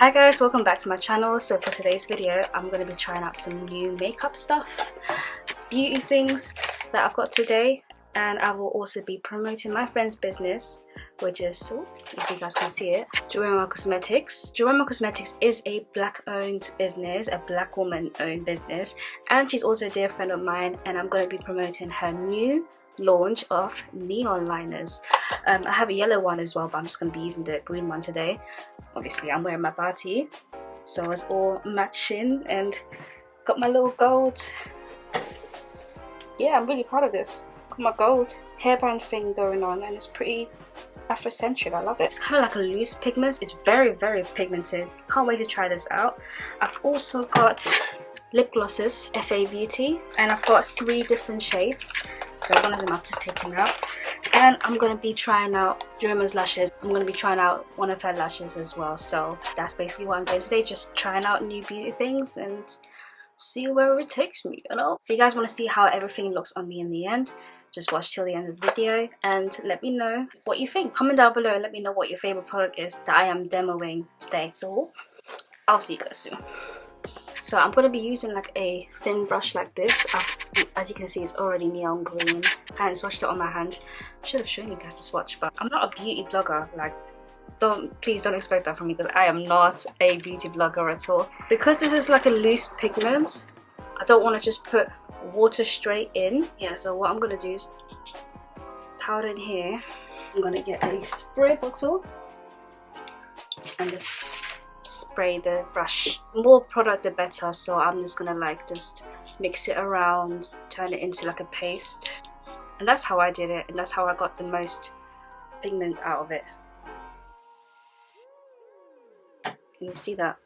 Hi guys, welcome back to my channel. So for today's video I'm going to be trying out some new makeup stuff, beauty things that I've got today, and I will also be promoting my friend's business, which is, if you guys can see it, Jurelma Cosmetics. Jurelma Cosmetics is a black owned business, a black woman owned business, and she's also a dear friend of mine, and I'm going to be promoting her new launch of neon liners. I have a yellow one as well, but I'm just going to be using the green one today. Obviously I'm wearing my bati, so it's all matching, and got my little gold. Yeah, I'm really proud of this. Got my gold hairband thing going on, and it's pretty Afrocentric. I love it. It's kind of like a loose pigment. It's very pigmented. Can't wait to try this out. I've also got lip glosses, FaBeauty, and I've got 3 different shades. So one of them I've just taken out, and I'm going to be trying out Jurelma's lashes. I'm going to be trying out one of her lashes as well. So that's basically what I'm doing today, just trying out new beauty things and see where it takes me, you know. If you guys want to see how everything looks on me in the end, just watch till the end of the video and let me know what you think. Comment down below and let me know what your favorite product is that I am demoing today. So I'll see you guys soon. So I'm going to be using like a thin brush like this. As you can see, it's already neon green. Kind of swatched it on my hand. Should have shown you guys the swatch, but I'm not a beauty blogger. Like, please don't expect that from me, because I am not a beauty blogger at all. Because this is like a loose pigment, I don't want to just put water straight in. Yeah, so what I'm going to do is powder in here. I'm going to get a spray bottle and just spray the brush. The more product the better, so I'm just gonna like just mix it around, turn it into like a paste, and that's how I did it, and that's how I got the most pigment out of it. Can you see that?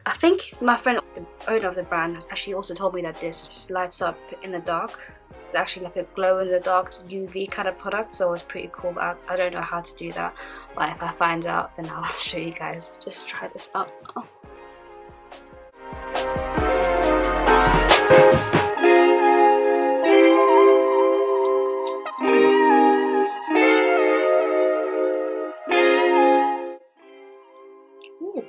I think my friend, the owner of the brand, has actually also told me that this lights up in the dark. It's actually like a glow in the dark UV kind of product, so it's pretty cool. But I don't know how to do that, but if I find out then I'll show you guys. Just try this up. Oh. Ooh.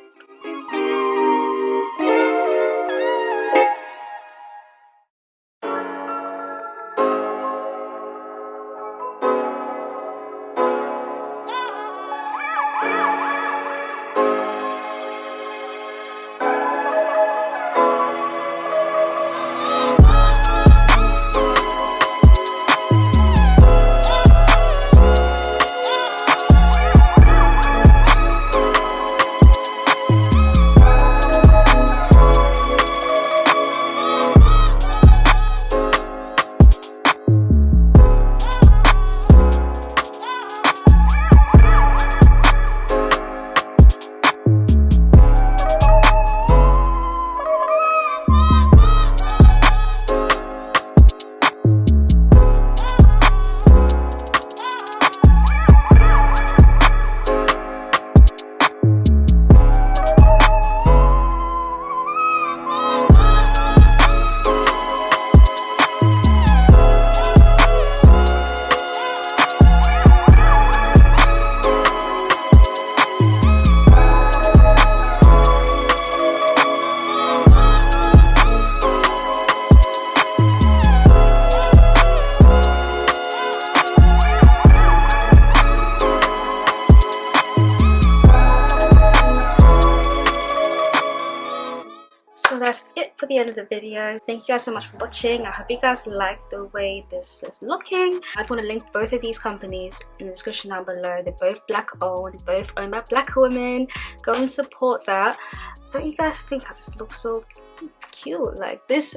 So that's it for the end of the video. Thank you guys so much for watching. I hope you guys like the way this is looking. I'm going to link both of these companies in the description down below. They're both black owned, both owned by black women. Go and support that. Don't you guys think I just look so cute? Like this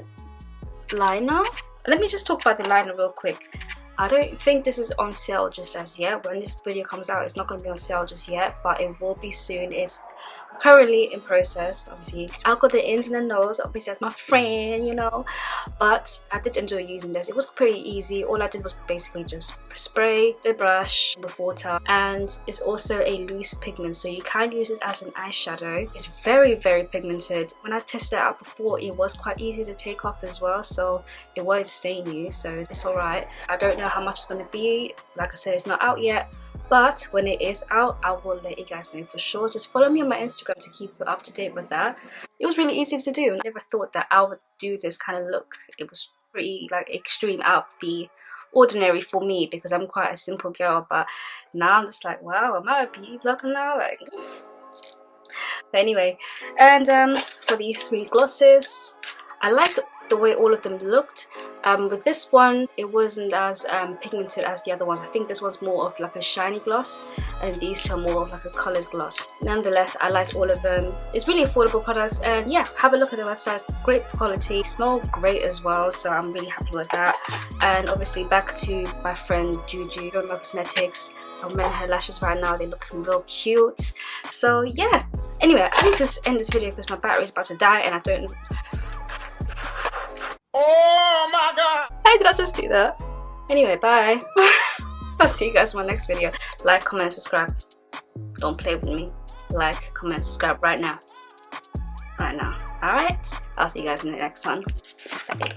liner. Let me just talk about the liner real quick. I don't think this is on sale just as yet. When this video comes out, it's not going to be on sale just yet, but it will be soon. It's currently in process. Obviously I've got the ins and the nos, obviously as my friend, you know, but I did enjoy using this. It was pretty easy. All I did was basically just spray the brush with water, and it's also a loose pigment, so you can use this as an eyeshadow. It's very pigmented. When I tested it out before, it was quite easy to take off as well, so it won't stain you, so it's alright. I don't know how much it's going to be. Like I said, it's not out yet, but when it is out, I will let you guys know for sure. Just follow me on my Instagram to keep up to date with that. It was really easy to do. I never thought that I would do this kind of look. It was pretty like extreme, out of the ordinary for me, because I'm quite a simple girl, but now I'm just like, wow, am I a beauty blogger now? Like, but anyway, and for these 3 glosses, I liked the way all of them looked. With this one, it wasn't as pigmented as the other ones. I think this one's more of like a shiny gloss, and these two are more of like a coloured gloss. Nonetheless, I liked all of them. It's really affordable products, and yeah, have a look at the website. Great quality, smell great as well, so I'm really happy with that. And obviously back to my friend Jurelma Cosmetics. I'm wearing her lashes right now. They're looking real cute. So yeah. Anyway, I need to end this video because my battery is about to die, and I don't. Oh my god! Why did I just do that? Anyway, bye. I'll see you guys in my next video. Like, comment, subscribe. Don't play with me. Like, comment, subscribe right now. Right now. Alright? I'll see you guys in the next one. Bye.